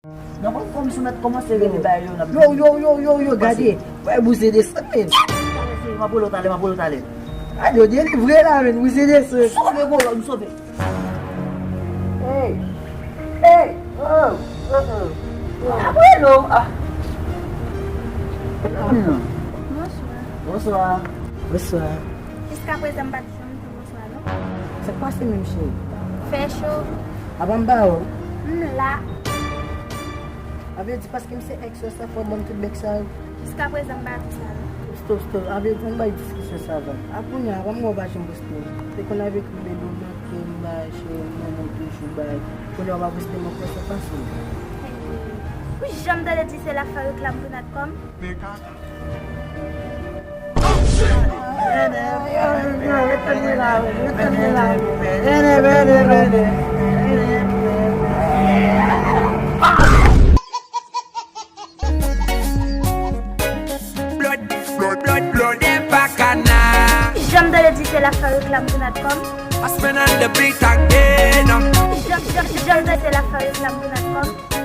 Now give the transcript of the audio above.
Non kom soumet koman se reme bay yo nan. Yo, gade. Wè bouse de sa men. Ma pou lotale. A yo de vre la men, bouse de sa. Sauve go yo, nou sauve. Hey. Abuelo. Bonsoir. Bonsoir. Jusqu'à présent, pas de chambre pour bonsoir, non? Se kwa se men chè? Fait chaud. Aban ba ou? Là. Ave di paske mse ex yo sa fò bon tout bek sa ou? Jusqu'à présent, pas tout ça, non? Stop. Ave di an bay diskisyon sa va. Apou nya, wam mwa bache mbouste. Te kon ave koube do bloke mbache, mwen touchou bay. Kon yo wap bouste mwen kwa se pasou. Oui, j'aime de le dire, c'est l'affaire reclame.com. Blood, them bacana. J'aime de le dire, c'est l'affaire reclame.com. I spend on the beat again. J'aime de le dire, c'est l'affaire reclame.com.